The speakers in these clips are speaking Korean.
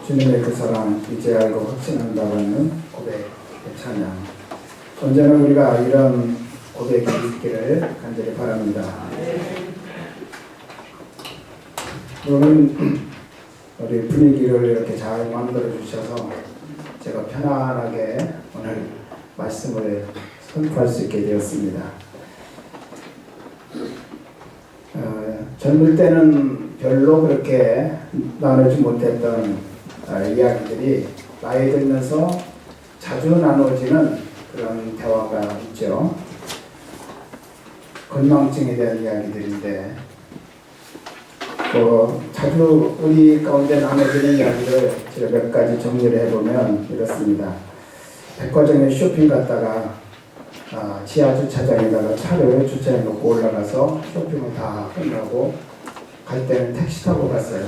주님의 그 사랑 이제 알고 확신한다는 고백의 찬양. 언제나 우리가 이런 고백이 있기를 간절히 바랍니다. 오늘 우리 분위기를 이렇게 잘 만들어 주셔서 제가 편안하게 오늘 말씀을 선포할 수 있게 되었습니다. 젊을 때는 별로 그렇게 나누지 못했던 이야기들이 나이 들면서 자주 나누어지는 그런 대화가 있죠. 건망증에 대한 이야기들인데 자주 우리 가운데 나눠지는 이야기를 제가 몇 가지 정리를 해보면 이렇습니다. 백화점에 쇼핑 갔다가 지하 주차장에다가 차를 주차해 놓고 올라가서 쇼핑을 다 끝나고 갈 때는 택시 타고 갔어요.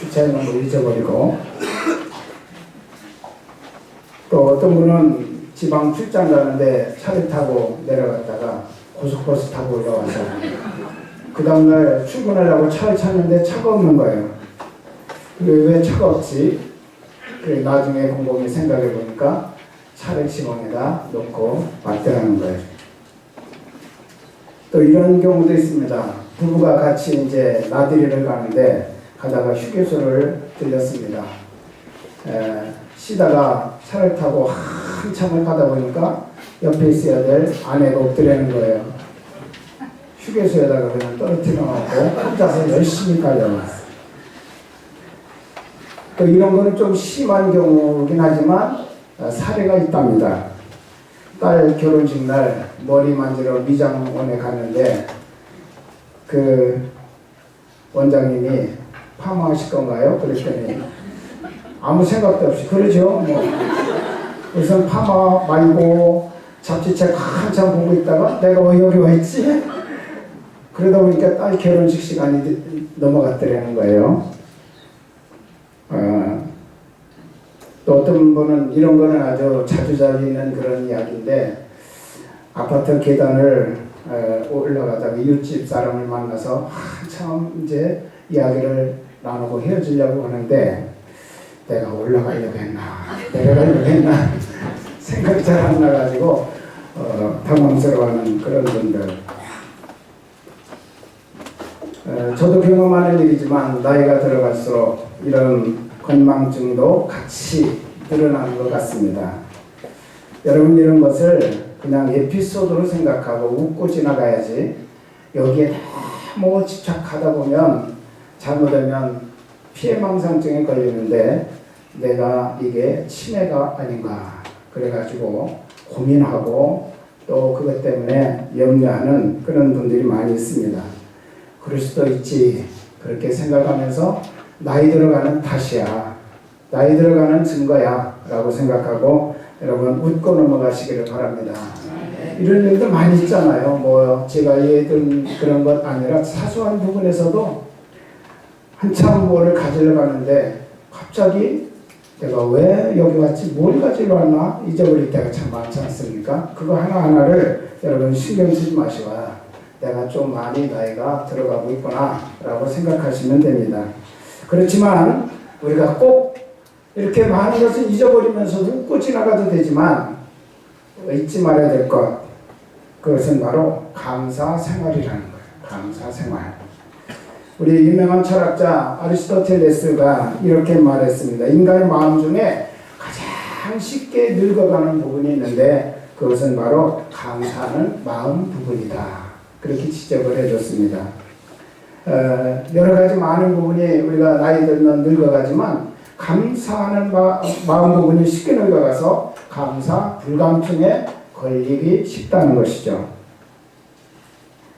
주차해 놓은 거 잊어버리고. 또 어떤 분은 지방 출장 가는데 차를 타고 내려갔다가 고속버스 타고 올라와서 그 다음날 출근하려고 차를 찾는데 차가 없는 거예요. 왜 차가 없지? 나중에 곰곰이 생각해 보니까 차를 지붕에다 놓고 왔더라는 거예요. 또 이런 경우도 있습니다. 부부가 같이 이제 나들이를 가는데 가다가 휴게소를 들렸습니다. 쉬다가 차를 타고 한참을 가다 보니까 옆에 있어야 될 아내가 없더라는 거예요. 휴게소에다가 그냥 떨어뜨려 놓고 혼자서 열심히 달려왔어요. 또 이런 거는 좀 심한 경우긴 하지만 사례가 있답니다. 딸 결혼식 날 머리 만지러 미장원에 갔는데 그 원장님이 파마하실 건가요? 그랬더니 아무 생각도 없이 그러죠. 우선 파마 말고 잡지책 한참 보고 있다가 내가 왜 여기 와 있지? 그러다 보니까 딸 결혼식 시간이 넘어갔더라는 거예요. 또 어떤 분은 이런 거는 아주 자주자주있는 그런 이야기인데 아파트 계단을 올라가다가 이웃집 사람을 만나서 한참 이제 이야기를 나누고 헤어지려고 하는데 내가 올라가려고 했나 내려가려고 했나 생각이 잘 안 나가지고 당황스러워하는 그런 분들. 저도 경험하는 일이지만 나이가 들어갈수록 이런 건망증도 같이 늘어나는 것 같습니다. 여러분 이런 것을 그냥 에피소드로 생각하고 웃고 지나가야지 여기에 너무 집착하다 보면 잘못하면 피해망상증에 걸리는데 내가 이게 치매가 아닌가 그래가지고 고민하고 또 그것 때문에 염려하는 그런 분들이 많이 있습니다. 그럴 수도 있지 그렇게 생각하면서 나이 들어가는 탓이야 나이 들어가는 증거야 라고 생각하고 여러분 웃고 넘어가시기를 바랍니다. 이런 일도 많이 있잖아요. 제가 예든 그런 것 아니라 사소한 부분에서도 한참 뭐를 가지러 가는데 갑자기 내가 왜 여기 왔지 뭘 가지러 왔나 잊어버릴 때가 참 많지 않습니까? 그거 하나하나를 여러분 신경 쓰지 마시고 내가 좀 많이 나이가 들어가고 있구나 라고 생각하시면 됩니다. 그렇지만 우리가 꼭 이렇게 많은 것을 잊어버리면서 웃고 지나가도 되지만 잊지 말아야 될 것 그것은 바로 감사 생활이라는 거예요. 감사 생활. 우리 유명한 철학자 아리스토텔레스가 이렇게 말했습니다. 인간의 마음 중에 가장 쉽게 늙어가는 부분이 있는데 그것은 바로 감사하는 마음 부분이다. 그렇게 지적을 해줬습니다. 여러 가지 많은 부분이 우리가 나이 들면 늙어가지만 감사하는 마음 부분이 쉽게 늙어가서 감사 불감증에 걸리기 쉽다는 것이죠.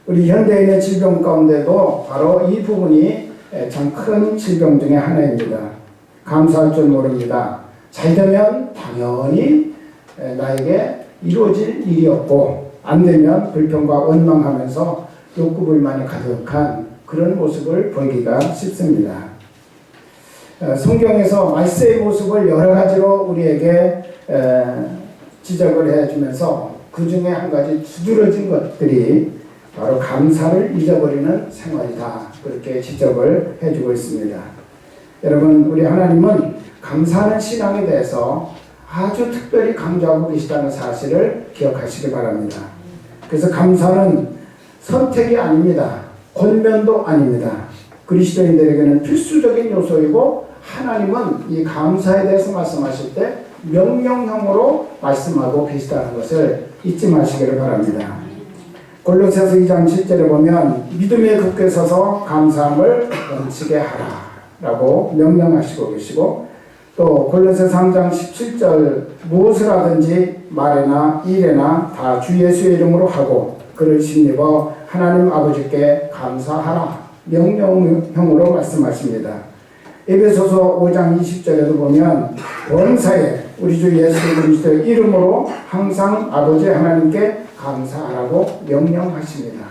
우리 현대인의 질병 가운데도 바로 이 부분이 참 큰 질병 중에 하나입니다. 감사할 줄 모릅니다. 잘 되면 당연히 나에게 이루어질 일이었고 안 되면 불평과 원망하면서 욕구불만이 가득한 그런 모습을 보기가 쉽습니다. 성경에서 말세의 모습을 여러 가지로 우리에게 지적을 해주면서 그 중에 한 가지 두드러진 것들이 바로 감사를 잊어버리는 생활이다. 그렇게 지적을 해주고 있습니다. 여러분, 우리 하나님은 감사하는 신앙에 대해서 아주 특별히 강조하고 계시다는 사실을 기억하시기 바랍니다. 그래서 감사는 선택이 아닙니다. 권면도 아닙니다. 그리스도인들에게는 필수적인 요소이고, 하나님은 이 감사에 대해서 말씀하실 때 명령형으로 말씀하고 계시다는 것을 잊지 마시기를 바랍니다. 골로새서 2장 7절에 보면 믿음에 굳게 서서 감사함을 넘치게 하라 라고 명령하시고 계시고, 또 골로새 3장 17절 무엇을 하든지 말에나 일에나 다 주 예수의 이름으로 하고 그를 힘입어 하나님 아버지께 감사하라 명령형으로 말씀하십니다. 에베소서 5장 20절에도 보면 범사에 우리 주 예수 그리스도의 이름으로 항상 아버지 하나님께 감사하라고 명령하십니다.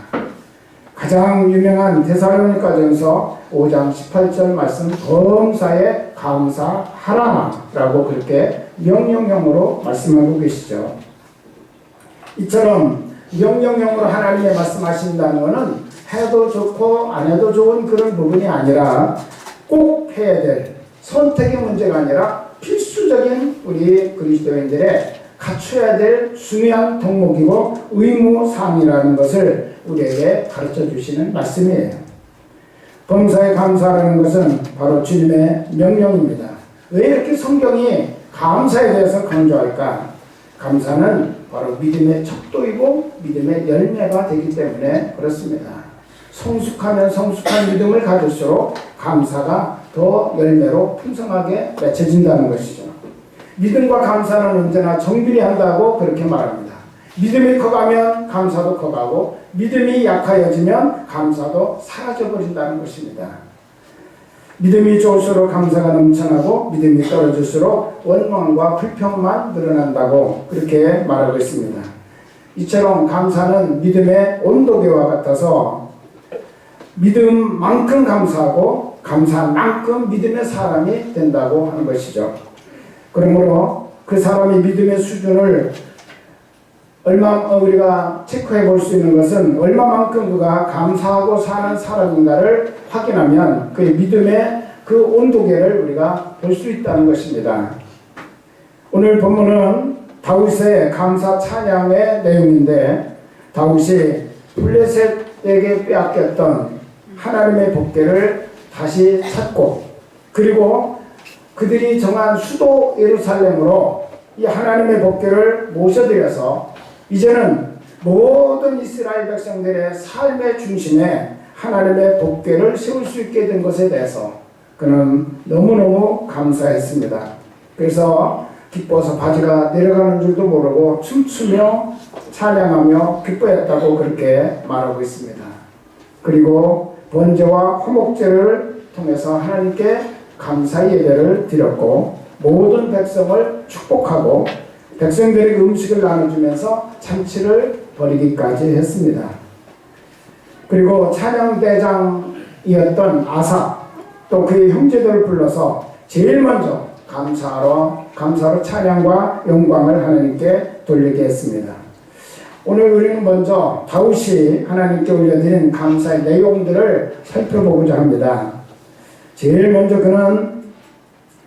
가장 유명한 데살로니가전서 5장 18절 말씀 범사에 감사하라라고 그렇게 명령형으로 말씀하고 계시죠. 이처럼 명령형으로 하나님의 말씀하신다는 것은 해도 좋고 안 해도 좋은 그런 부분이 아니라 꼭 해야 될 선택의 문제가 아니라 필수적인 우리 그리스도인들의 갖춰야 될 중요한 덕목이고 의무사항이라는 것을 우리에게 가르쳐 주시는 말씀이에요. 범사에 감사하는 것은 바로 주님의 명령입니다. 왜 이렇게 성경이 감사에 대해서 강조할까? 감사는 바로 믿음의 척도이고 믿음의 열매가 되기 때문에 그렇습니다. 성숙하면 성숙한 믿음을 가질수록 감사가 더 열매로 풍성하게 맺혀진다는 것이죠. 믿음과 감사는 언제나 정비례한다고 그렇게 말합니다. 믿음이 커가면 감사도 커가고 믿음이 약하여지면 감사도 사라져버린다는 것입니다. 믿음이 좋을수록 감사가 넘쳐나고 믿음이 떨어질수록 원망과 불평만 늘어난다고 그렇게 말하고 있습니다. 이처럼 감사는 믿음의 온도계와 같아서 믿음만큼 감사하고 감사만큼 믿음의 사람이 된다고 하는 것이죠. 그러므로 그 사람이 믿음의 수준을 우리가 체크해 볼 수 있는 것은 얼마만큼 그가 감사하고 사는 사람인가를 확인하면 그의 믿음의 그 온도계를 우리가 볼 수 있다는 것입니다. 오늘 본문은 다윗의 감사 찬양의 내용인데, 다윗이 블레셋에게 빼앗겼던 하나님의 복궤를 다시 찾고, 그리고 그들이 정한 수도 예루살렘으로 이 하나님의 복궤를 모셔드려서 이제는 모든 이스라엘 백성들의 삶의 중심에 하나님의 복궤를 세울 수 있게 된 것에 대해서 그는 너무너무 감사했습니다. 그래서 기뻐서 바지가 내려가는 줄도 모르고 춤추며 찬양하며 기뻐했다고 그렇게 말하고 있습니다. 그리고 번제와 화목제를 통해서 하나님께 감사 예배를 드렸고 모든 백성을 축복하고 백성들에게 음식을 나눠주면서 잔치를 벌이기까지 했습니다. 그리고 찬양대장이었던 아사 또 그의 형제들을 불러서 제일 먼저 감사로 찬양과 영광을 하나님께 돌리게 했습니다. 오늘 우리는 먼저 다윗이 하나님께 올려드린 감사의 내용들을 살펴보고자 합니다. 제일 먼저 그는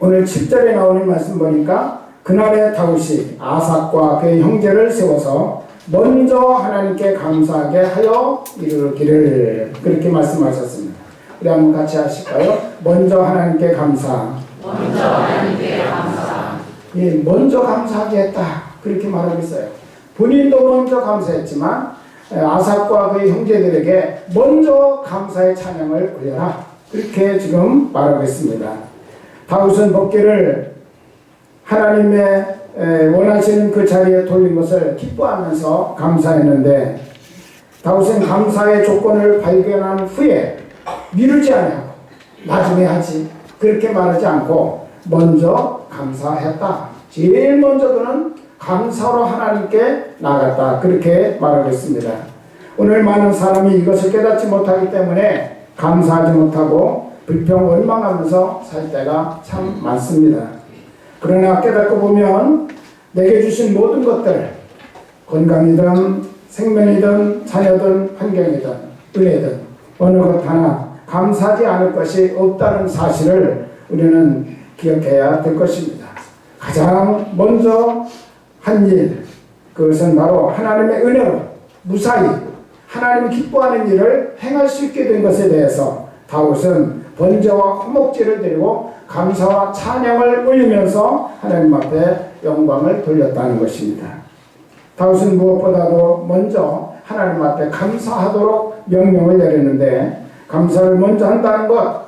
오늘 7절에 나오는 말씀 보니까 그날에 다윗이 아삭과 그의 형제를 세워서 먼저 하나님께 감사하게 하여 이르기를 그렇게 말씀하셨습니다. 우리 한번 같이 하실까요? 먼저 하나님께 감사. 먼저 하나님께 감사. 예, 먼저 감사하게 했다 그렇게 말하고 있어요. 본인도 먼저 감사했지만 아삭과 그의 형제들에게 먼저 감사의 찬양을 올려라 그렇게 지금 말하고 있습니다. 다윗은 복궤를 하나님의 원하시는 그 자리에 돌린 것을 기뻐하면서 감사했는데, 다윗은 감사의 조건을 발견한 후에 미루지 아니하고 나중에 하지 그렇게 말하지 않고 먼저 감사했다. 제일 먼저 그는 감사로 하나님께 나갔다 그렇게 말하고 있습니다. 오늘 많은 사람이 이것을 깨닫지 못하기 때문에 감사하지 못하고 불평 원망하면서 살 때가 참 많습니다. 그러나 깨닫고 보면 내게 주신 모든 것들, 건강이든 생명이든 자녀든 환경이든 은혜든 어느 것 하나 감사하지 않을 것이 없다는 사실을 우리는 기억해야 될 것입니다. 가장 먼저 한 일, 그것은 바로 하나님의 은혜로 무사히 하나님이 기뻐하는 일을 행할 수 있게 된 것에 대해서 다윗은 번제와 화목제를 드리고 감사와 찬양을 올리면서 하나님 앞에 영광을 돌렸다는 것입니다. 다윗은 무엇보다도 먼저 하나님 앞에 감사하도록 명령을 내렸는데, 감사를 먼저 한다는 것,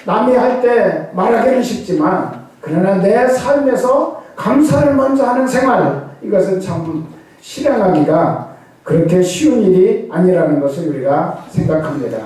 남이 할 때 말하기는 쉽지만 그러나 내 삶에서 감사를 먼저 하는 생활, 이것은 참 실행하기가 그렇게 쉬운 일이 아니라는 것을 우리가 생각합니다.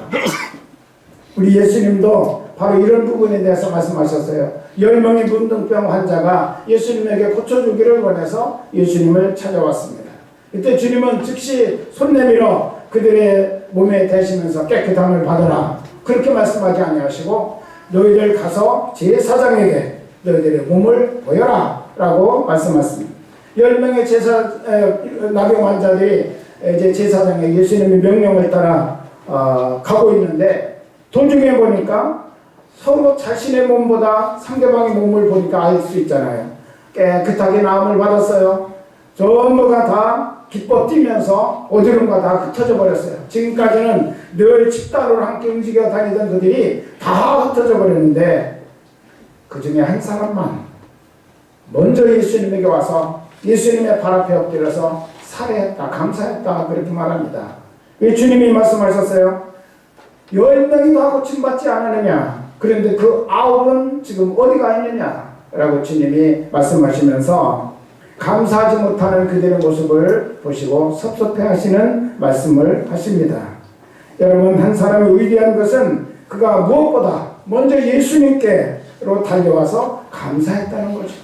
우리 예수님도 바로 이런 부분에 대해서 말씀하셨어요. 10명의 문둥병 환자가 예수님에게 고쳐주기를 원해서 예수님을 찾아왔습니다. 이때 주님은 즉시 손 내밀어 그들의 몸에 대시면서 깨끗함을 받아라, 그렇게 말씀하지 아니하시고 너희들 가서 제사장에게 너희들의 몸을 보여라 라고 말씀하셨습니다. 10명의 나병 환자들이 이제 제사장에 예수님의 명령을 따라 가고 있는데, 도중에 보니까 서로 자신의 몸보다 상대방의 몸을 보니까 알 수 있잖아요. 깨끗하게 나음을 받았어요. 전부가 다 기뻐 뛰면서 어디론가 다 흩어져 버렸어요. 지금까지는 늘 집단으로 함께 움직여 다니던 그들이 다 흩어져 버렸는데, 그 중에 한 사람만 먼저 예수님에게 와서 예수님의 발 앞에 엎드려서 살해했다, 감사했다, 그렇게 말합니다. 왜 주님이 말씀하셨어요? 10명이 다 고침받지 않았느냐? 그런데 그 9은 지금 어디가 있느냐? 라고 주님이 말씀하시면서 감사하지 못하는 그들의 모습을 보시고 섭섭해하시는 말씀을 하십니다. 여러분, 한 사람이 위대한 것은 그가 무엇보다 먼저 예수님께로 달려와서 감사했다는 거죠.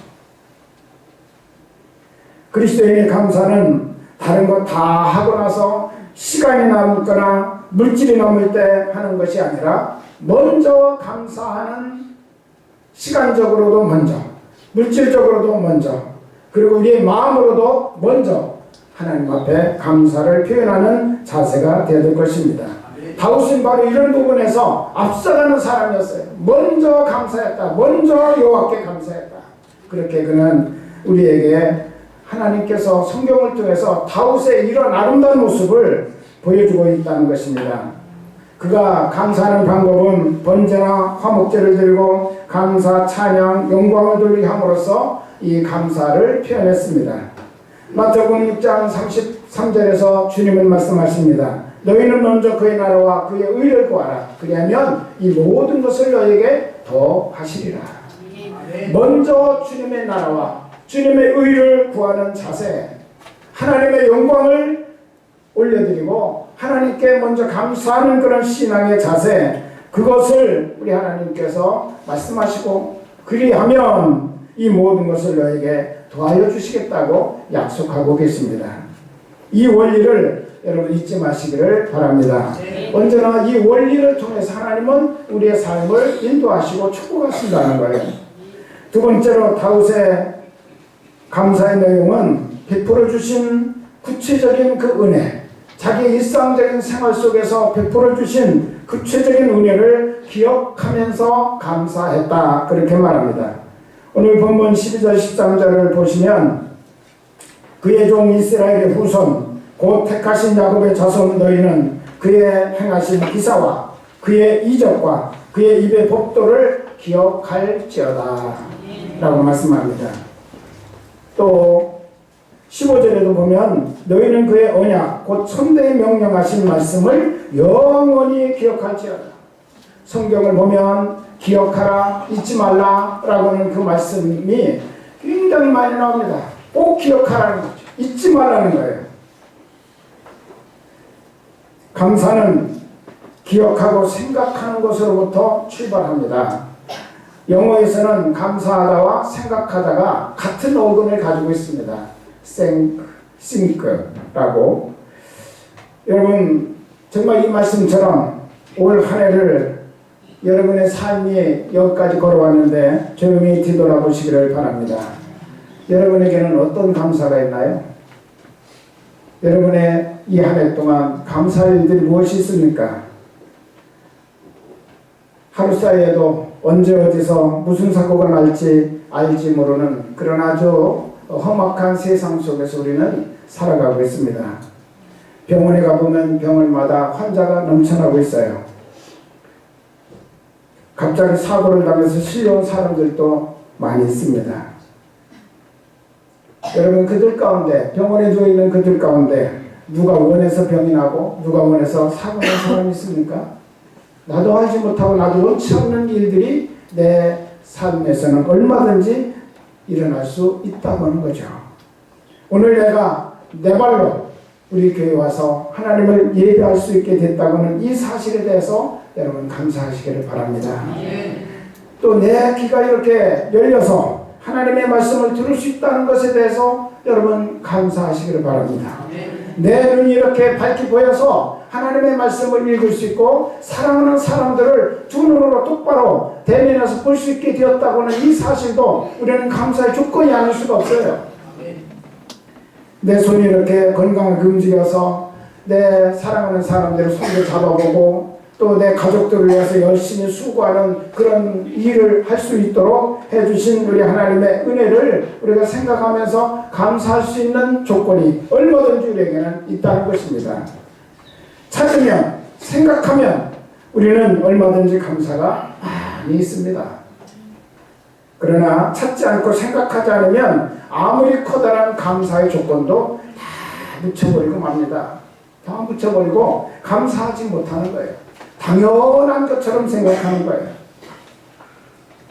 그리스도인의 감사는 다른 거 다 하고 나서 시간이 남거나 물질이 남을 때 하는 것이 아니라 먼저 감사하는, 시간적으로도 먼저, 물질적으로도 먼저, 그리고 우리의 마음으로도 먼저 하나님 앞에 감사를 표현하는 자세가 되어야 될 것입니다. 다윗은 바로 이런 부분에서 앞서가는 사람이었어요. 먼저 감사했다, 먼저 여호와께 감사했다. 그렇게 그는 우리에게 하나님께서 성경을 통해서 다윗의 이런 아름다운 모습을 보여주고 있다는 것입니다. 그가 감사하는 방법은 번제나 화목제를 드리고 감사, 찬양, 영광을 돌리게 함으로써 이 감사를 표현했습니다. 마태복음 6장 33절에서 주님은 말씀하십니다. 너희는 먼저 그의 나라와 그의 의를 구하라. 그리하면 이 모든 것을 너에게 더하시리라. 먼저 주님의 나라와 주님의 의를 구하는 자세, 하나님의 영광을 올려드리고 하나님께 먼저 감사하는 그런 신앙의 자세, 그것을 우리 하나님께서 말씀하시고 그리하면 이 모든 것을 너에게 더하여 주시겠다고 약속하고 계십니다. 이 원리를 여러분 잊지 마시기를 바랍니다. 언제나 이 원리를 통해서 하나님은 우리의 삶을 인도하시고 축복하신다는 거예요. 두 번째로 다윗의 감사의 내용은 베풀어 주신 구체적인 그 은혜, 자기 일상적인 생활 속에서 베풀어 주신 구체적인 은혜를 기억하면서 감사했다, 그렇게 말합니다. 오늘 본문 12절 13절을 보시면 그의 종 이스라엘의 후손 곧 택하신 야곱의 자손 너희는 그의 행하신 기사와 그의 이적과 그의 입의 법도를 기억할지어다 라고 말씀합니다. 또 15절에도 보면 너희는 그의 언약 곧 천대에 명령하신 말씀을 영원히 기억할지어다. 성경을 보면 기억하라, 잊지 말라 라고는 그 말씀이 굉장히 많이 나옵니다. 꼭 기억하라는 거죠. 잊지 말라는 거예요. 감사는 기억하고 생각하는 것으로부터 출발합니다. 영어에서는 감사하다와 생각하다가 같은 어근을 가지고 있습니다. think라고. 여러분, 정말 이 말씀처럼 올 한 해를 여러분의 삶이 여기까지 걸어왔는데 조용히 뒤돌아보시기를 바랍니다. 여러분에게는 어떤 감사가 있나요? 여러분의 이 한 해 동안 감사할 일들이 무엇이 있습니까? 하루 사이에도 언제 어디서 무슨 사고가 날지 알지 모르는 그런 아주 험악한 세상 속에서 우리는 살아가고 있습니다. 병원에 가보면 병원마다 환자가 넘쳐나고 있어요. 갑자기 사고를 당해서 실려온 사람들도 많이 있습니다. 여러분, 그들 가운데, 병원에 누워 있는 그들 가운데 누가 원해서 병이 나고 누가 원해서 사고 난 사람이 있습니까? 나도 하지 못하고 나도 원치 않는 일들이 내 삶에서는 얼마든지 일어날 수 있다고 하는 거죠. 오늘 내가 내 발로 우리 교회에 와서 하나님을 예배할 수 있게 됐다고 하는 이 사실에 대해서 여러분 감사하시기를 바랍니다. 또 내 귀가 이렇게 열려서 하나님의 말씀을 들을 수 있다는 것에 대해서 여러분 감사하시기를 바랍니다. 내 눈이 이렇게 밝게 보여서 하나님의 말씀을 읽을 수 있고 사랑하는 사람들을 두 눈으로 똑바로 대면해서 볼 수 있게 되었다고 하는 이 사실도 우리는 감사의 조건이 아닐 수가 없어요. 내 손이 이렇게 건강하게 움직여서 내 사랑하는 사람들을 손을 잡아보고 또 내 가족들을 위해서 열심히 수고하는 그런 일을 할 수 있도록 해주신 우리 하나님의 은혜를 우리가 생각하면서 감사할 수 있는 조건이 얼마든지 우리에게는 있다는 것입니다. 찾으면 생각하면 우리는 얼마든지 감사가 많이 있습니다. 그러나 찾지 않고 생각하지 않으면 아무리 커다란 감사의 조건도 다 묻혀버리고 맙니다. 다 묻혀버리고 감사하지 못하는 거예요. 당연한 것처럼 생각하는 거예요.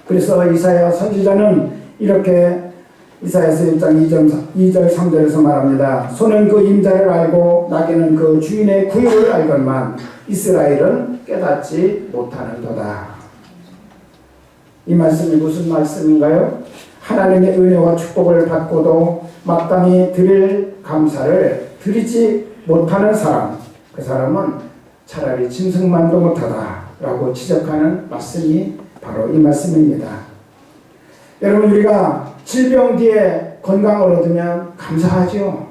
그래서 이사야 선지자는 이렇게 이사야서 1장 2절 3절에서 말합니다. 소는 그 임자를 알고 나귀는 그 주인의 구유를 알건만 이스라엘은 깨닫지 못하는도다. 이 말씀이 무슨 말씀인가요? 하나님의 은혜와 축복을 받고도 마땅히 드릴 감사를 드리지 못하는 사람, 그 사람은 차라리 짐승만도 못하다 라고 지적하는 말씀이 바로 이 말씀입니다. 여러분, 우리가 질병 뒤에 건강을 얻으면 감사하죠.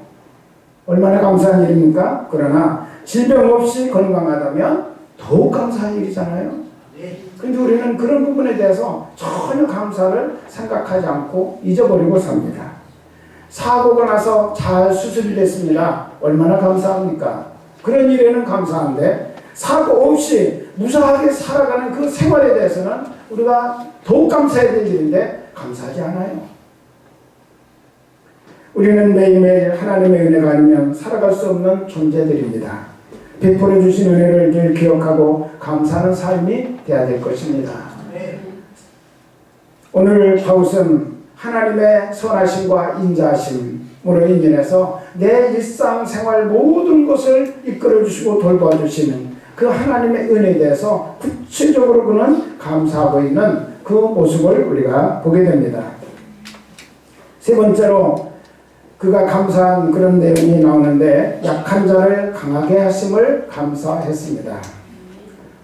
얼마나 감사한 일입니까? 그러나 질병 없이 건강하다면 더욱 감사한 일이잖아요. 그런데 우리는 그런 부분에 대해서 전혀 감사를 생각하지 않고 잊어버리고 삽니다. 사고가 나서 잘 수술이 됐습니다. 얼마나 감사합니까? 그런 일에는 감사한데 사고 없이 무사하게 살아가는 그 생활에 대해서는 우리가 더욱 감사해야 될 일인데 감사하지 않아요. 우리는 매일매일 하나님의 은혜가 아니면 살아갈 수 없는 존재들입니다. 베풀어 주신 은혜를 늘 기억하고 감사하는 삶이 되어야 될 것입니다. 오늘 바울은 하나님의 선하심과 인자하심으로 인연해서 내 일상생활 모든 것을 이끌어 주시고 돌봐 주시는 그 하나님의 은혜에 대해서 구체적으로 그는 감사하고 있는 그 모습을 우리가 보게 됩니다. 세 번째로 그가 감사한 그런 내용이 나오는데 약한 자를 강하게 하심을 감사했습니다.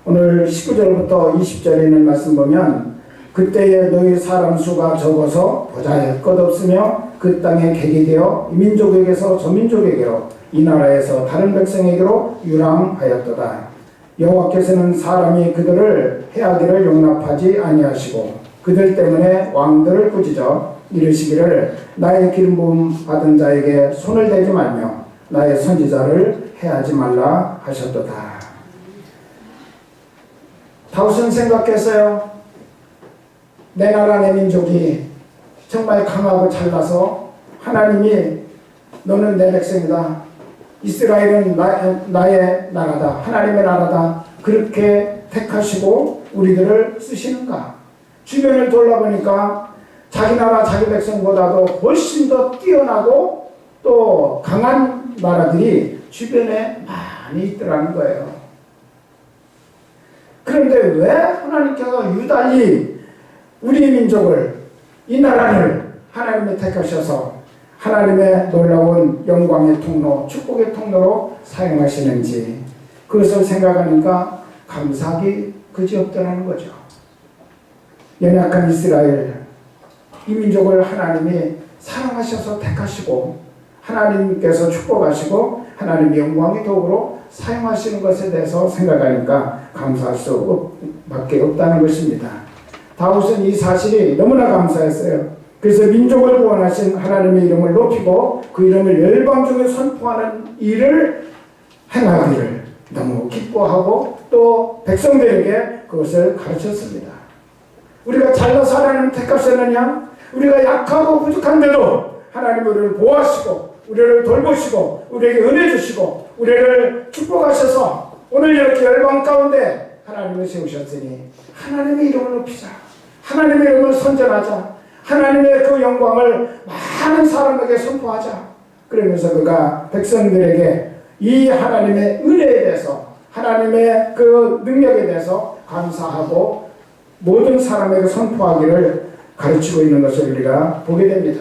오늘 19절부터 20절에 있는 말씀 보면 그때에 너희 사람 수가 적어서 보잘 것 없으며 그 땅에 객이 되어 이 민족에게서 저 민족에게로 이 나라에서 다른 백성에게로 유랑하였도다. 여호와께서는 사람이 그들을 해하기를 용납하지 아니하시고 그들 때문에 왕들을 꾸짖어 이르시기를 나의 기름 부음 받은 자에게 손을 대지 말며 나의 선지자를 해하지 말라 하셨도다. 다윗은 생각했어요. 내 나라 내 민족이 정말 강하고 잘나서 하나님이 너는 내 백성이다. 이스라엘은 나의 나라다. 하나님의 나라다. 그렇게 택하시고 우리들을 쓰시는가? 주변을 돌아보니까 자기 나라 자기 백성보다도 훨씬 더 뛰어나고 또 강한 나라들이 주변에 많이 있더라는 거예요. 그런데 왜 하나님께서 유달리 우리 민족을, 이 나라를 하나님이 택하셔서 하나님의 놀라운 영광의 통로, 축복의 통로로 사용하시는지 그것을 생각하니까 감사하기 그지없더라는 거죠. 연약한 이스라엘, 이 민족을 하나님이 사랑하셔서 택하시고 하나님께서 축복하시고 하나님의 영광의 도구로 사용하시는 것에 대해서 생각하니까 감사할 수밖에 없다는 것입니다. 다윗은 이 사실이 너무나 감사했어요. 그래서 민족을 구원하신 하나님의 이름을 높이고 그 이름을 열방 중에 선포하는 일을 행하기를 너무 기뻐하고 또 백성들에게 그것을 가르쳤습니다. 우리가 잘나서 하나님을 택하셨느냐? 우리가 약하고 부족한데도 하나님 우리를 보호하시고 우리를 돌보시고 우리에게 은혜 주시고 우리를 축복하셔서 오늘 이렇게 열방 가운데 하나님을 세우셨으니 하나님의 이름을 높이자. 하나님의 이름을 선전하자. 하나님의 그 영광을 많은 사람에게 선포하자. 그러면서 그가 백성들에게 이 하나님의 은혜에 대해서 하나님의 그 능력에 대해서 감사하고 모든 사람에게 선포하기를 가르치고 있는 것을 우리가 보게 됩니다.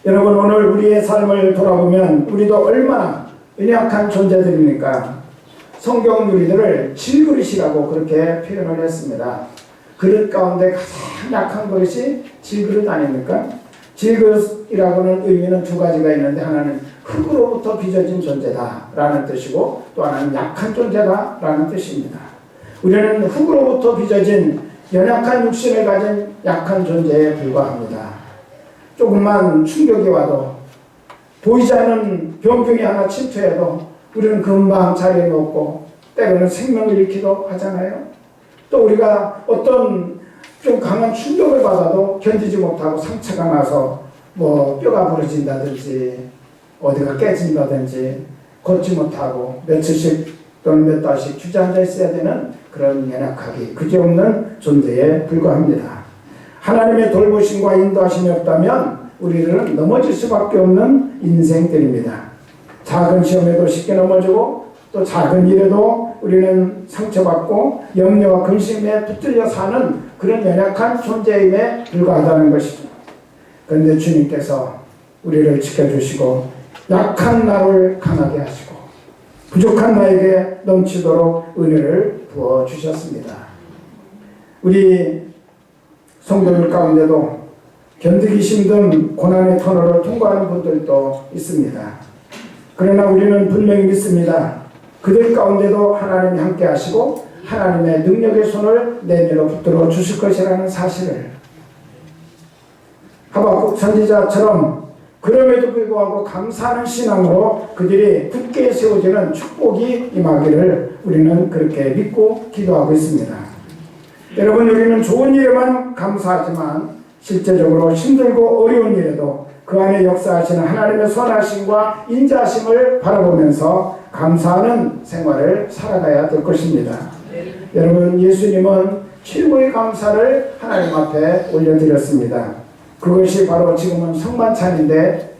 여러분 오늘 우리의 삶을 돌아보면 우리도 얼마나 연약한 존재들입니까? 성경은 우리들을 질그릇이라고 그렇게 표현을 했습니다. 그릇 가운데 가장 약한 그릇이 질그릇 아닙니까? 질그릇이라고는 의미는 두 가지가 있는데 하나는 흙으로부터 빚어진 존재다라는 뜻이고 또 하나는 약한 존재다라는 뜻입니다. 우리는 흙으로부터 빚어진 연약한 육신을 가진 약한 존재에 불과합니다. 조금만 충격이 와도 보이지 않는 병균이 하나 침투해도 우리는 금방 자리에 놓고 때로는 생명을 잃기도 하잖아요. 또 우리가 어떤 좀 강한 충격을 받아도 견디지 못하고 상처가 나서 뭐 뼈가 부러진다든지 어디가 깨진다든지 걷지 못하고 며칠씩 또는 몇 달씩 주저앉아 있어야 되는 그런 연약하기 그지없는 존재에 불과합니다. 하나님의 돌보심과 인도하심이 없다면 우리들은 넘어질 수밖에 없는 인생들입니다. 작은 시험에도 쉽게 넘어지고 또 작은 일에도 우리는 상처받고 염려와 근심에 붙들려 사는 그런 연약한 존재임에 불과하다는 것이죠. 그런데 주님께서 우리를 지켜주시고 약한 나를 강하게 하시고 부족한 나에게 넘치도록 은혜를 부어주셨습니다. 우리 성도들 가운데도 견디기 힘든 고난의 터널을 통과하는 분들도 있습니다. 그러나 우리는 분명히 믿습니다. 그들 가운데도 하나님이 함께 하시고 하나님의 능력의 손을 내밀어 붙들어 주실 것이라는 사실을 하박국 선지자처럼 그럼에도 불구하고 감사하는 신앙으로 그들이 굳게 세워지는 축복이 임하기를 우리는 그렇게 믿고 기도하고 있습니다. 여러분 우리는 좋은 일에만 감사하지만 실제적으로 힘들고 어려운 일에도 그 안에 역사하시는 하나님의 선하심과 인자하심을 바라보면서 감사하는 생활을 살아가야 될 것입니다. 여러분 예수님은 최고의 감사를 하나님 앞에 올려드렸습니다. 그것이 바로 지금은 성만찬인데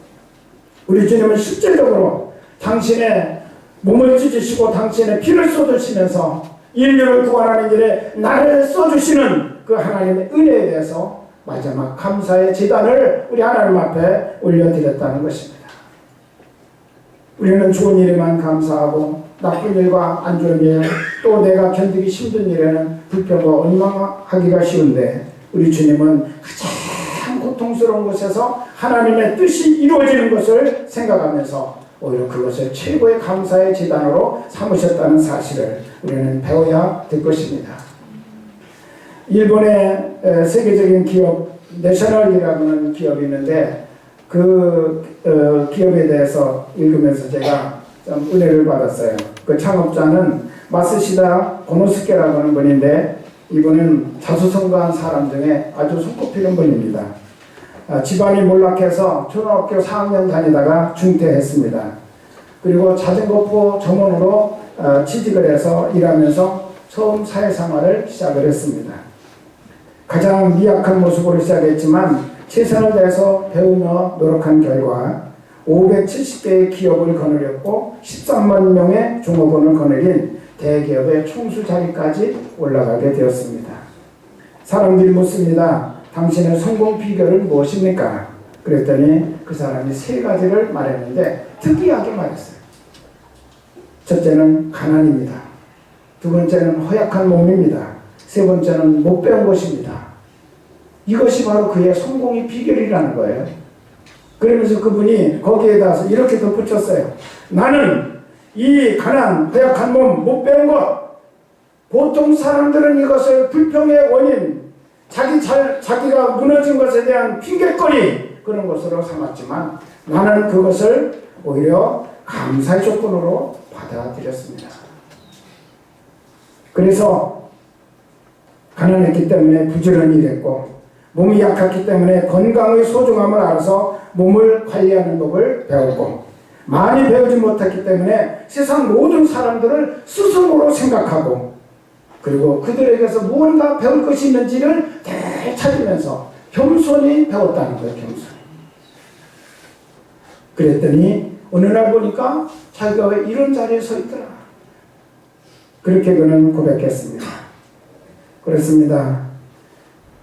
우리 주님은 실제적으로 당신의 몸을 찢으시고 당신의 피를 쏟으시면서 인류를 구원하는 일에 나를 써주시는 그 하나님의 은혜에 대해서 마지막 감사의 제단을 우리 하나님 앞에 올려드렸다는 것입니다. 우리는 좋은 일에만 감사하고 나쁜 일과 안 좋은 일 또 내가 견디기 힘든 일에는 불평과 원망하기가 쉬운데 우리 주님은 가장 고통스러운 곳에서 하나님의 뜻이 이루어지는 것을 생각하면서 오히려 그것을 최고의 감사의 제단으로 삼으셨다는 사실을 우리는 배워야 될 것입니다. 일본의 세계적인 기업 내셔널이라는 기업이 있는데 그 기업에 대해서 읽으면서 제가 좀 은혜를 받았어요. 그 창업자는 마스시다 고노스케라고 하는 분인데 이분은 자수성가한 사람 중에 아주 손꼽히는 분입니다. 집안이 몰락해서 초등학교 4학년 다니다가 중퇴했습니다. 그리고 자전거포 점원으로 취직을 해서 일하면서 처음 사회생활을 시작을 했습니다. 가장 미약한 모습으로 시작했지만 최선을 다해서 배우며 노력한 결과 570개의 기업을 거느렸고 13만 명의 종업원을 거느린 대기업의 총수 자리까지 올라가게 되었습니다. 사람들이 묻습니다. 당신의 성공 비결은 무엇입니까? 그랬더니 그 사람이 세 가지를 말했는데 특이하게 말했어요. 첫째는 가난입니다. 두 번째는 허약한 몸입니다. 세 번째는 못 배운 것입니다. 이것이 바로 그의 성공의 비결이라는 거예요. 그러면서 그분이 거기에다가 이렇게 덧붙였어요. 나는 이 가난, 허약한 몸, 못 배운 것, 보통 사람들은 이것을 불평의 원인, 자기가 무너진 것에 대한 핑계거리, 그런 것으로 삼았지만 나는 그것을 오히려 감사의 조건으로 받아들였습니다. 그래서 가난했기 때문에 부지런히 일했고, 몸이 약했기 때문에 건강의 소중함을 알아서 몸을 관리하는 법을 배웠고, 많이 배우지 못했기 때문에 세상 모든 사람들을 스승으로 생각하고, 그리고 그들에게서 무언가 배울 것이 있는지를 되찾으면서 겸손히 배웠다는 거예요. 겸손히. 그랬더니 어느 날 보니까 자기가 왜 이런 자리에 서 있더라. 그렇게 그는 고백했습니다. 그렇습니다.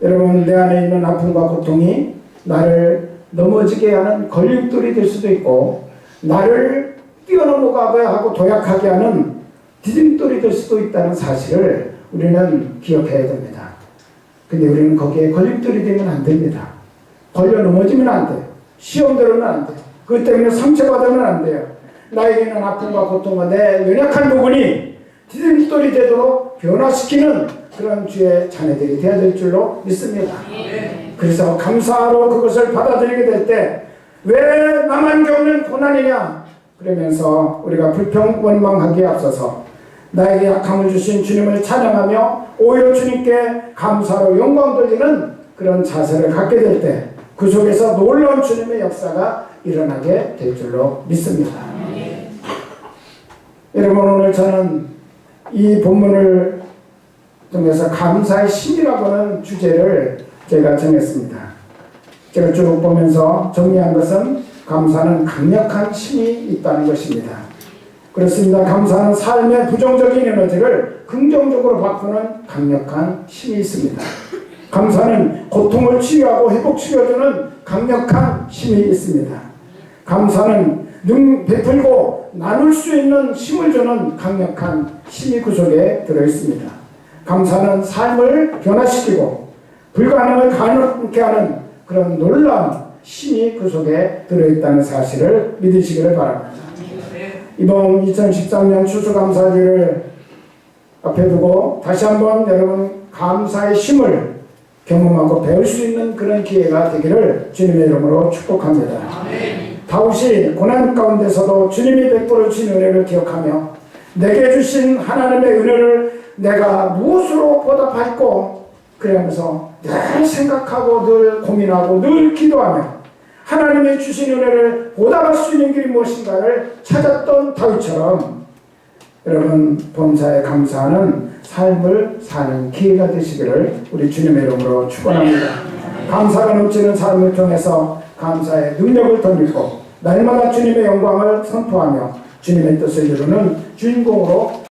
여러분, 내 안에 있는 아픔과 고통이 나를 넘어지게 하는 걸림돌이 될 수도 있고, 나를 뛰어넘어가게 하고 도약하게 하는 디딤돌이 될 수도 있다는 사실을 우리는 기억해야 됩니다. 근데 우리는 거기에 걸림돌이 되면 안 됩니다. 걸려 넘어지면 안 돼요. 시험 들으면 안 돼요. 그것 때문에 상처받으면 안 돼요. 나에게 있는 아픔과 고통과 내 연약한 부분이 디딤돌이 되도록 변화시키는 그런 주의 자녀들이 되어야 될 줄로 믿습니다. 그래서 감사로 그것을 받아들이게 될 때, 왜 나만 겪는 고난이냐 그러면서 우리가 불평 원망하기에 앞서서 나에게 약함을 주신 주님을 찬양하며 오히려 주님께 감사로 영광 돌리는 그런 자세를 갖게 될 때, 그 속에서 놀라운 주님의 역사가 일어나게 될 줄로 믿습니다. 여러분, 오늘 저는 이 본문을 통해서 감사의 심이라고 하는 주제를 제가 정했습니다. 제가 쭉 보면서 정리한 것은 감사는 강력한 힘이 있다는 것입니다. 그렇습니다. 감사는 삶의 부정적인 에너지를 긍정적으로 바꾸는 강력한 힘이 있습니다. 감사는 고통을 치유하고 회복시켜주는 강력한 힘이 있습니다. 감사는 베풀고 나눌 수 있는 힘을 주는 강력한 힘이 그 속에 들어있습니다. 감사는 삶을 변화시키고 불가능을 가능하게 하는 그런 놀라운 힘이 그 속에 들어있다는 사실을 믿으시기를 바랍니다. 이번 2013년 추수감사절을 앞에 두고 다시 한번 여러분 감사의 힘을 경험하고 배울 수 있는 그런 기회가 되기를 주님의 이름으로 축복합니다. 다윗이 고난 가운데서도 주님이 베풀어 주신 은혜를 기억하며 내게 주신 하나님의 은혜를 내가 무엇으로 보답할꼬 그러면서 늘 생각하고 늘 고민하고 늘 기도하며 하나님이 주신 은혜를 보답할 수 있는 길이 무엇인가를 찾았던 다윗처럼 여러분 범사에 감사하는 삶을 사는 기회가 되시기를 우리 주님의 이름으로 축원합니다. 감사가 넘치는 삶을 통해서 감사의 능력을 덧입고 날마다 주님의 영광을 선포하며 주님의 뜻을 이루는 주인공으로